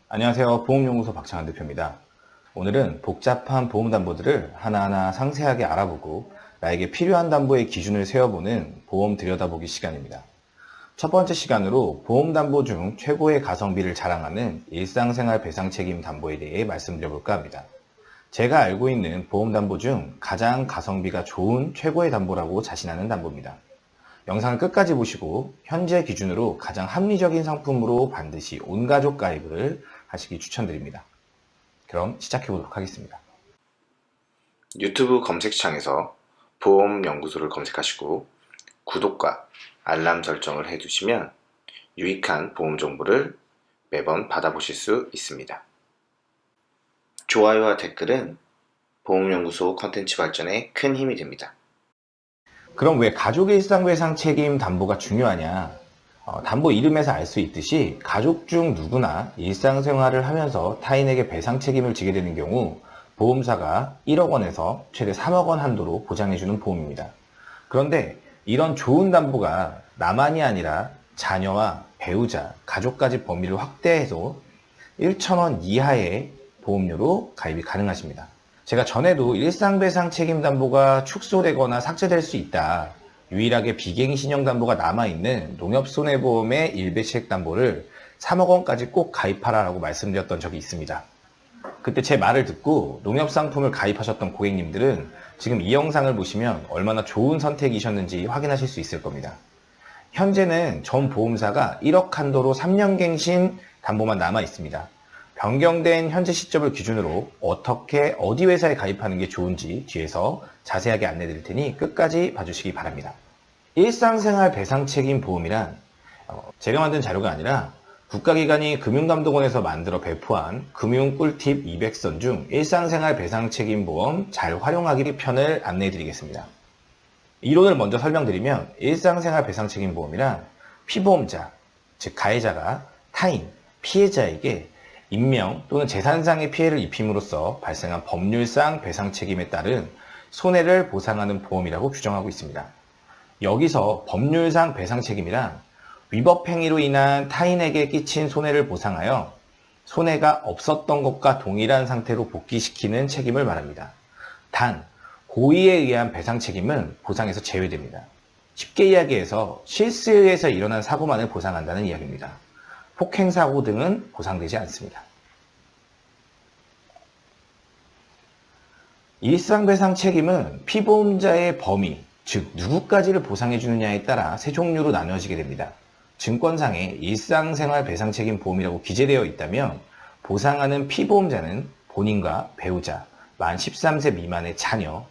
안녕하세요. 보험연구소 박창환 대표입니다. 오늘은 복잡한 보험 담보들을 하나하나 상세하게 알아보고 나에게 필요한 담보의 기준을 세워보는 보험 들여다보기 시간입니다. 첫 번째 시간으로 보험 담보 중 최고의 가성비를 자랑하는 일상생활 배상 책임 담보에 대해 말씀드려볼까 합니다. 제가 알고 있는 보험 담보 중 가장 가성비가 좋은 최고의 담보라고 자신하는 담보입니다. 영상을 끝까지 보시고 현재 기준으로 가장 합리적인 상품으로 반드시 온가족 가입을 하시기 추천드립니다. 그럼 시작해 보도록 하겠습니다. 유튜브 검색창에서 보험연구소를 검색하시고 구독과 알람 설정을 해두시면 유익한 보험 정보를 매번 받아보실 수 있습니다. 좋아요와 댓글은 보험연구소 컨텐츠 발전에 큰 힘이 됩니다. 그럼 왜 가족의 일상배상 책임 담보가 중요하냐? 담보 이름에서 알 수 있듯이 가족 중 누구나 일상생활을 하면서 타인에게 배상 책임을 지게 되는 경우 보험사가 1억 원에서 최대 3억 원 한도로 보장해주는 보험입니다. 그런데 이런 좋은 담보가 나만이 아니라 자녀와 배우자, 가족까지 범위를 확대해서 1,000원 이하의 보험료로 가입이 가능하십니다. 제가 전에도 일상배상 책임담보가 축소되거나 삭제될 수 있다. 유일하게 비갱신형담보가 남아있는 농협손해보험의 일배치액담보를 3억 원까지 꼭 가입하라라고 말씀드렸던 적이 있습니다. 그때 제 말을 듣고 농협상품을 가입하셨던 고객님들은 지금 이 영상을 보시면 얼마나 좋은 선택이셨는지 확인하실 수 있을 겁니다. 현재는 전 보험사가 1억 한도로 3년 갱신 담보만 남아 있습니다. 변경된 현재 시점을 기준으로 어떻게 어디 회사에 가입하는 게 좋은지 뒤에서 자세하게 안내 드릴 테니 끝까지 봐주시기 바랍니다. 일상생활 배상책임 보험이란 제가 만든 자료가 아니라 국가기관이 금융감독원에서 만들어 배포한 금융꿀팁 200선 중 일상생활 배상책임 보험 잘 활용하기 편을 안내해 드리겠습니다. 이론을 먼저 설명드리면 일상생활 배상책임 보험이란 피보험자, 즉 가해자가 타인, 피해자에게 인명 또는 재산상의 피해를 입힘으로써 발생한 법률상 배상 책임에 따른 손해를 보상하는 보험이라고 규정하고 있습니다. 여기서 법률상 배상 책임이란 위법 행위로 인한 타인에게 끼친 손해를 보상하여 손해가 없었던 것과 동일한 상태로 복귀시키는 책임을 말합니다. 단, 고의에 의한 배상 책임은 보상에서 제외됩니다. 쉽게 이야기해서 실수에 의해서 일어난 사고만을 보상한다는 이야기입니다. 폭행사고 등은 보상되지 않습니다. 일상배상 책임은 피보험자의 범위, 즉 누구까지를 보상해주느냐에 따라 세 종류로 나뉘어지게 됩니다. 증권상에 일상생활 배상책임 보험이라고 기재되어 있다면 보상하는 피보험자는 본인과 배우자, 만 13세 미만의 자녀,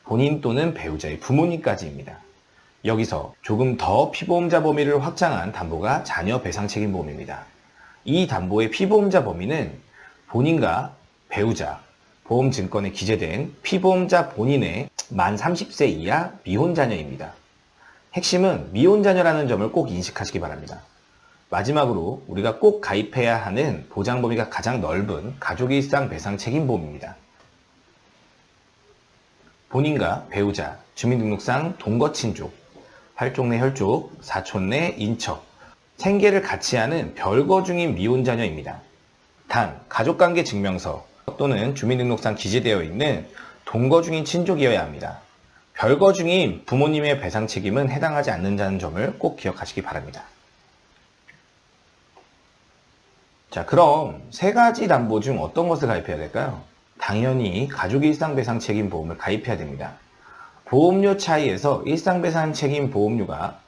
본인 또는 배우자의 부모님까지입니다. 여기서 조금 더 피보험자 범위를 확장한 담보가 자녀 배상책임 보험입니다. 이 담보의 피보험자 범위는 본인과 배우자, 보험증권에 기재된 피보험자 본인의 만 30세 이하 미혼자녀입니다. 핵심은 미혼자녀라는 점을 꼭 인식하시기 바랍니다. 마지막으로 우리가 꼭 가입해야 하는 보장 범위가 가장 넓은 가족일상 배상책임보험입니다. 본인과 배우자, 주민등록상 동거친족, 팔족 내 혈족, 사촌 내 인척, 생계를 같이 하는 별거 중인 미혼자녀입니다. 단, 가족관계 증명서 또는 주민등록상 기재되어 있는 동거 중인 친족이어야 합니다. 별거 중인 부모님의 배상 책임은 해당하지 않는다는 점을 꼭 기억하시기 바랍니다. 자, 그럼 세 가지 담보 중 어떤 것을 가입해야 될까요? 당연히 가족일상배상 책임보험을 가입해야 됩니다. 보험료 차이에서 일상배상 책임 보험료가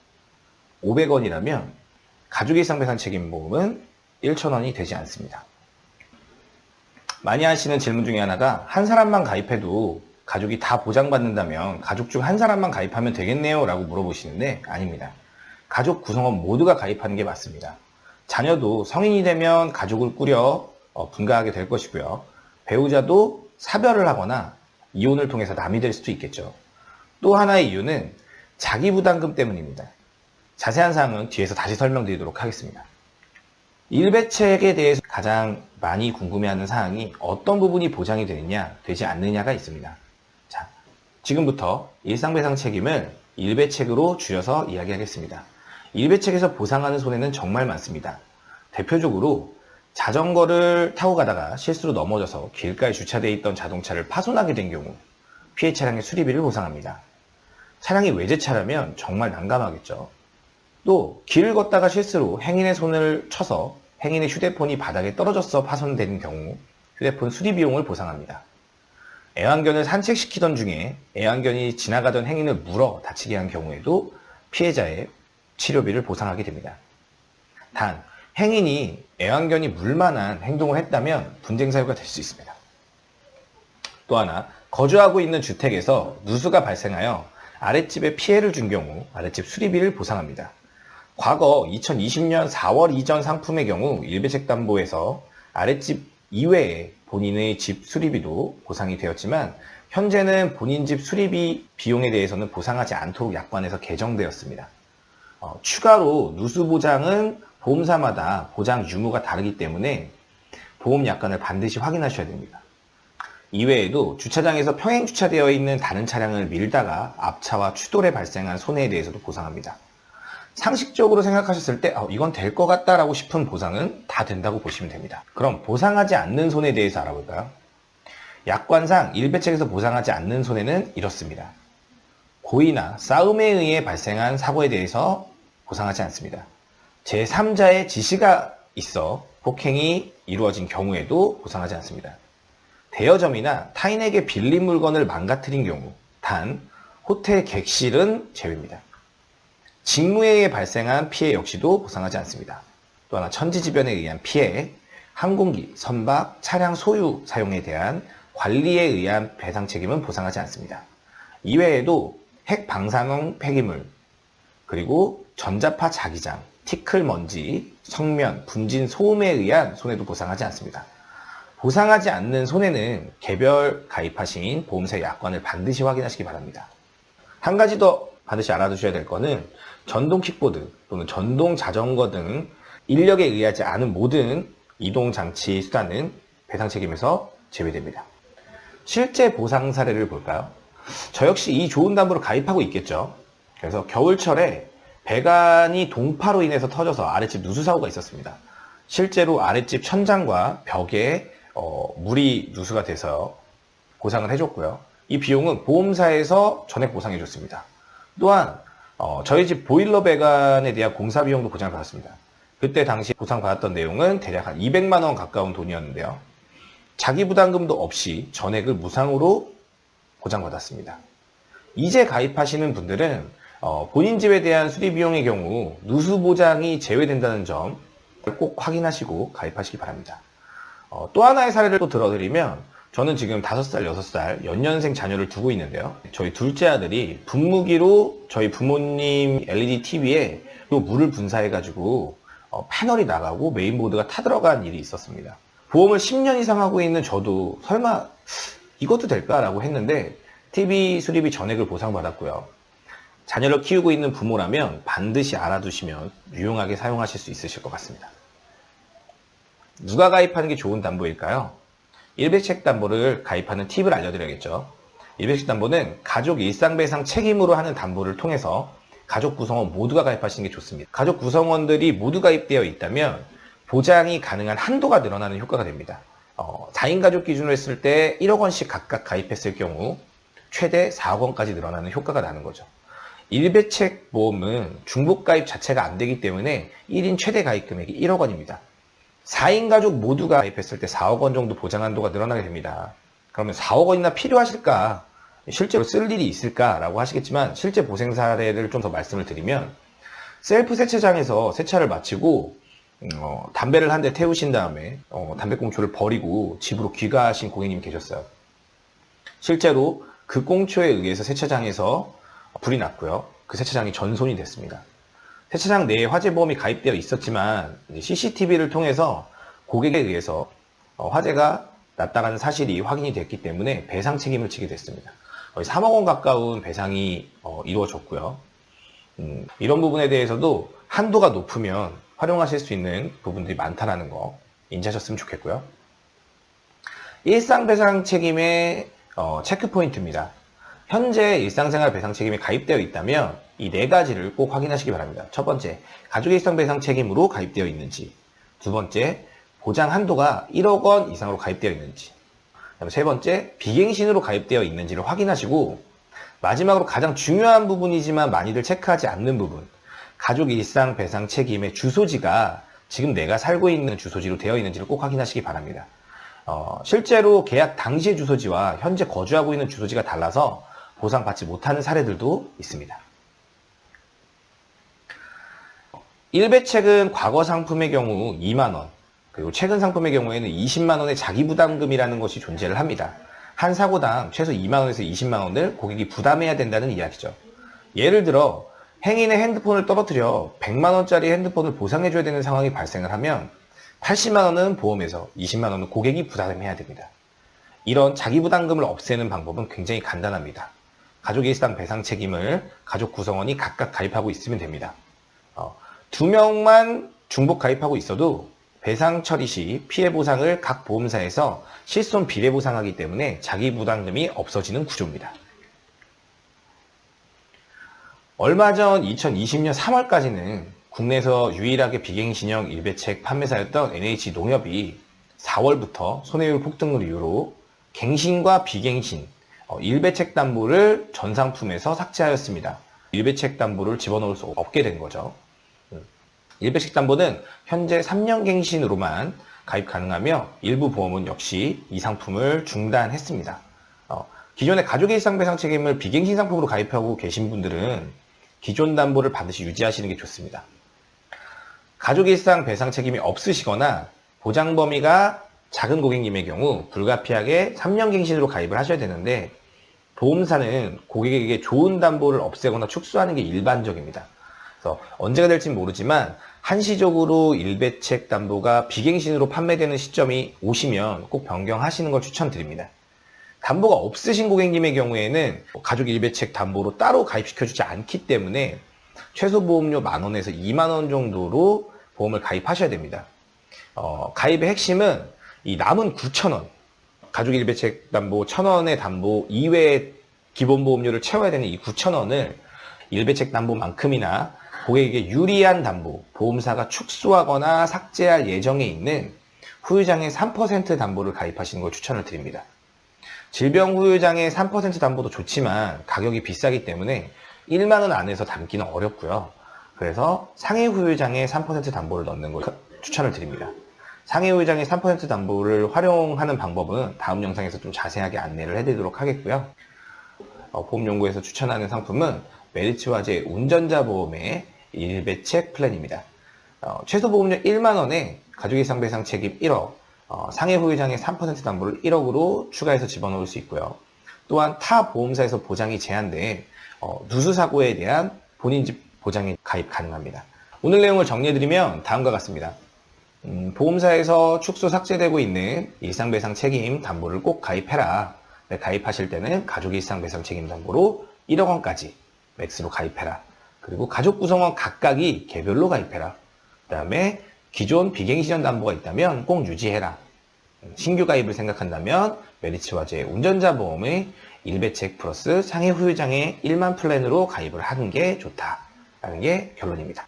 500원이라면 가족일상배상 책임보험은 1,000원이 되지 않습니다. 많이 하시는 질문 중에 하나가 한 사람만 가입해도 가족이 다 보장받는다면 가족 중 한 사람만 가입하면 되겠네요 라고 물어보시는데 아닙니다. 가족 구성원 모두가 가입하는 게 맞습니다. 자녀도 성인이 되면 가족을 꾸려 분가하게 될 것이고요. 배우자도 사별을 하거나 이혼을 통해서 남이 될 수도 있겠죠. 또 하나의 이유는 자기부담금 때문입니다. 자세한 사항은 뒤에서 다시 설명드리도록 하겠습니다. 일배책에 대해서 가장 많이 궁금해하는 사항이 어떤 부분이 보장이 되느냐, 되지 않느냐가 있습니다. 자, 지금부터 일상배상 책임을 일배책으로 줄여서 이야기하겠습니다. 일배책에서 보상하는 손해는 정말 많습니다. 대표적으로 자전거를 타고 가다가 실수로 넘어져서 길가에 주차되어 있던 자동차를 파손하게 된 경우 피해 차량의 수리비를 보상합니다. 차량이 외제차라면 정말 난감하겠죠. 또 길을 걷다가 실수로 행인의 손을 쳐서 행인의 휴대폰이 바닥에 떨어져서 파손된 경우 휴대폰 수리 비용을 보상합니다. 애완견을 산책시키던 중에 애완견이 지나가던 행인을 물어 다치게 한 경우에도 피해자의 치료비를 보상하게 됩니다. 단, 행인이 애완견이 물만한 행동을 했다면 분쟁 사유가 될 수 있습니다. 또 하나, 거주하고 있는 주택에서 누수가 발생하여 아랫집에 피해를 준 경우 아랫집 수리비를 보상합니다. 과거 2020년 4월 이전 상품의 경우 일배책담보에서 아랫집 이외에 본인의 집 수리비도 보상이 되었지만 현재는 본인 집 수리비 비용에 대해서는 보상하지 않도록 약관에서 개정되었습니다. 추가로 누수 보장은 보험사마다 보장 유무가 다르기 때문에 보험 약관을 반드시 확인하셔야 됩니다. 이외에도 주차장에서 평행 주차되어 있는 다른 차량을 밀다가 앞차와 추돌에 발생한 손해에 대해서도 보상합니다. 상식적으로 생각하셨을 때 이건 될 것 같다라고 싶은 보상은 다 된다고 보시면 됩니다. 그럼 보상하지 않는 손해에 대해서 알아볼까요? 약관상 일배책에서 보상하지 않는 손해는 이렇습니다. 고의나 싸움에 의해 발생한 사고에 대해서 보상하지 않습니다. 제3자의 지시가 있어 폭행이 이루어진 경우에도 보상하지 않습니다. 대여점이나 타인에게 빌린 물건을 망가뜨린 경우 단 호텔 객실은 제외입니다. 직무에 의해 발생한 피해 역시도 보상하지 않습니다. 또 하나 천지지변에 의한 피해, 항공기, 선박, 차량 소유 사용에 대한 관리에 의한 배상 책임은 보상하지 않습니다. 이외에도 핵 방사능 폐기물, 그리고 전자파 자기장, 티클 먼지, 성면, 분진 소음에 의한 손해도 보상하지 않습니다. 보상하지 않는 손해는 개별 가입하신 보험사의 약관을 반드시 확인하시기 바랍니다. 한 가지 더 반드시 알아두셔야 될 거는 전동 킥보드 또는 전동 자전거 등 인력에 의하지 않은 모든 이동장치 수단은 배상 책임에서 제외됩니다. 실제 보상 사례를 볼까요? 저 역시 이 좋은 담보를 가입하고 있겠죠. 그래서 겨울철에 배관이 동파로 인해서 터져서 아랫집 누수 사고가 있었습니다. 실제로 아랫집 천장과 벽에 물이 누수가 돼서 보상을 해줬고요. 이 비용은 보험사에서 전액 보상해줬습니다. 또한 저희 집 보일러 배관에 대한 공사 비용도 보장을 받았습니다. 그때 당시 보상받았던 내용은 대략 한 200만 원 가까운 돈이었는데요. 자기 부담금도 없이 전액을 무상으로 보장받았습니다. 이제 가입하시는 분들은 본인 집에 대한 수리 비용의 경우 누수 보장이 제외된다는 점 꼭 확인하시고 가입하시기 바랍니다. 또 하나의 사례를 또 들어드리면 저는 지금 5살, 6살 연년생 자녀를 두고 있는데요. 저희 둘째 아들이 분무기로 저희 부모님 LED TV에 물을 분사해가지고 패널이 나가고 메인보드가 타들어간 일이 있었습니다. 보험을 10년 이상 하고 있는 저도 설마 이것도 될까라고 했는데 TV 수리비 전액을 보상받았고요. 자녀를 키우고 있는 부모라면 반드시 알아두시면 유용하게 사용하실 수 있으실 것 같습니다. 누가 가입하는 게 좋은 담보일까요? 일배책 담보를 가입하는 팁을 알려드려야겠죠. 일배책 담보는 가족 일상배상 책임으로 하는 담보를 통해서 가족 구성원 모두가 가입하시는 게 좋습니다. 가족 구성원들이 모두 가입되어 있다면 보장이 가능한 한도가 늘어나는 효과가 됩니다. 4인 가족 기준으로 했을 때 1억 원씩 각각 가입했을 경우 최대 4억 원까지 늘어나는 효과가 나는 거죠. 일배책 보험은 중복 가입 자체가 안 되기 때문에 1인 최대 가입 금액이 1억 원입니다. 4인 가족 모두가 가입했을 때 4억 원 정도 보장 한도가 늘어나게 됩니다. 그러면 4억 원이나 필요하실까? 실제로 쓸 일이 있을까라고 하시겠지만 실제 보생 사례를 좀 더 말씀을 드리면 셀프 세차장에서 세차를 마치고 담배를 한 대 태우신 다음에 담배꽁초를 버리고 집으로 귀가하신 고객님이 계셨어요. 실제로 그 꽁초에 의해서 세차장에서 불이 났고요. 그 세차장이 전손이 됐습니다. 세차장 내에 화재보험이 가입되어 있었지만 CCTV를 통해서 고객에 의해서 화재가 났다는 사실이 확인이 됐기 때문에 배상 책임을 지게 됐습니다. 거의 3억 원 가까운 배상이 이루어졌고요. 이런 부분에 대해서도 한도가 높으면 활용하실 수 있는 부분들이 많다는 거 인지하셨으면 좋겠고요. 일상배상 책임의 체크포인트입니다. 현재 일상생활 배상 책임이 가입되어 있다면 이 네 가지를 꼭 확인하시기 바랍니다. 첫 번째, 가족의 일상 배상 책임으로 가입되어 있는지. 두 번째, 보장 한도가 1억 원 이상으로 가입되어 있는지. 그다음에 세 번째, 비갱신으로 가입되어 있는지를 확인하시고, 마지막으로 가장 중요한 부분이지만 많이들 체크하지 않는 부분, 가족 일상 배상 책임의 주소지가 지금 내가 살고 있는 주소지로 되어 있는지를 꼭 확인하시기 바랍니다. 실제로 계약 당시의 주소지와 현재 거주하고 있는 주소지가 달라서 보상받지 못하는 사례들도 있습니다. 일배책은 과거 상품의 경우 2만원, 그리고 최근 상품의 경우에는 20만원의 자기부담금이라는 것이 존재를 합니다. 한 사고당 최소 2만원에서 20만원을 고객이 부담해야 된다는 이야기죠. 예를 들어 행인의 핸드폰을 떨어뜨려 100만원짜리 핸드폰을 보상해줘야 되는 상황이 발생을 하면 80만원은 보험에서 20만원은 고객이 부담해야 됩니다. 이런 자기부담금을 없애는 방법은 굉장히 간단합니다. 가족 일상 배상 책임을 가족 구성원이 각각 가입하고 있으면 됩니다. 2명만 중복 가입하고 있어도 배상 처리 시 피해 보상을 각 보험사에서 실손 비례 보상하기 때문에 자기부담금이 없어지는 구조입니다. 얼마 전 2020년 3월까지는 국내에서 유일하게 비갱신형 일배책 판매사였던 NH농협이 4월부터 손해율 폭등을 이유로 갱신과 비갱신, 일배책 담보를 전 상품에서 삭제하였습니다. 일배책 담보를 집어넣을 수 없게 된 거죠. 일배책 담보는 현재 3년 갱신으로만 가입 가능하며 일부 보험은 역시 이 상품을 중단했습니다. 기존의 가족의 일상 배상 책임을 비갱신 상품으로 가입하고 계신 분들은 기존 담보를 반드시 유지하시는 게 좋습니다. 가족의 일상 배상 책임이 없으시거나 보장 범위가 작은 고객님의 경우 불가피하게 3년 갱신으로 가입을 하셔야 되는데, 보험사는 고객에게 좋은 담보를 없애거나 축소하는 게 일반적입니다. 그래서 언제가 될지는 모르지만 한시적으로 일배책 담보가 비갱신으로 판매되는 시점이 오시면 꼭 변경하시는 걸 추천드립니다. 담보가 없으신 고객님의 경우에는 가족 일배책 담보로 따로 가입시켜주지 않기 때문에 최소 보험료 10,000원에서 20,000원 정도로 보험을 가입하셔야 됩니다. 가입의 핵심은 이 남은 9,000원, 가족 일배책 담보 1,000원의 담보 이외의 기본 보험료를 채워야 되는 이 9,000원을 일배책 담보만큼이나 고객에게 유리한 담보, 보험사가 축소하거나 삭제할 예정에 있는 후유장애 3% 담보를 가입하시는 걸 추천을 드립니다. 질병 후유장애 3% 담보도 좋지만 가격이 비싸기 때문에 1만 원 안에서 담기는 어렵고요. 그래서 상해 후유장애 3% 담보를 넣는 걸 추천을 드립니다. 상해 후유장애 3% 담보를 활용하는 방법은 다음 영상에서 좀 자세하게 안내를 해드리도록 하겠고요. 보험연구에서 추천하는 상품은 메리츠화재 운전자 보험의 일배책 플랜입니다. 최소 보험료 1만 원에 가족일상 배상 책임 1억, 상해 후유장애 3% 담보를 1억으로 추가해서 집어넣을 수 있고요. 또한 타 보험사에서 보장이 제한돼 누수사고에 대한 본인 집 보장이 가입 가능합니다. 오늘 내용을 정리해드리면 다음과 같습니다. 보험사에서 축소 삭제되고 있는 일상배상 책임 담보를 꼭 가입해라. 가입하실 때는 가족 일상배상 책임 담보로 1억 원까지 맥스로 가입해라. 그리고 가족 구성원 각각이 개별로 가입해라. 그 다음에 기존 비갱신형 담보가 있다면 꼭 유지해라. 신규 가입을 생각한다면 메리츠화재 운전자 보험의 일배책 플러스 상해 후유장애 1만 플랜으로 가입을 하는 게 좋다라는 게 결론입니다.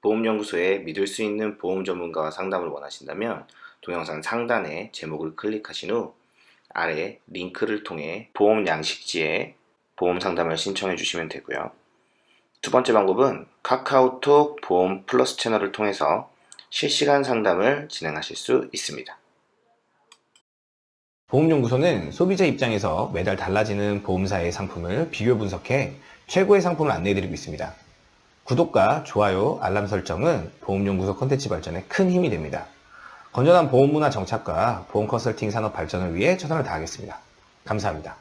보험연구소에 믿을 수 있는 보험 전문가와 상담을 원하신다면 동영상 상단에 제목을 클릭하신 후 아래 링크를 통해 보험 양식지에 보험 상담을 신청해 주시면 되고요. 두 번째 방법은 카카오톡 보험 플러스 채널을 통해서 실시간 상담을 진행하실 수 있습니다. 보험연구소는 소비자 입장에서 매달 달라지는 보험사의 상품을 비교 분석해 최고의 상품을 안내해드리고 있습니다. 구독과 좋아요, 알람 설정은 보험연구소 콘텐츠 발전에 큰 힘이 됩니다. 건전한 보험 문화 정착과 보험 컨설팅 산업 발전을 위해 최선을 다하겠습니다. 감사합니다.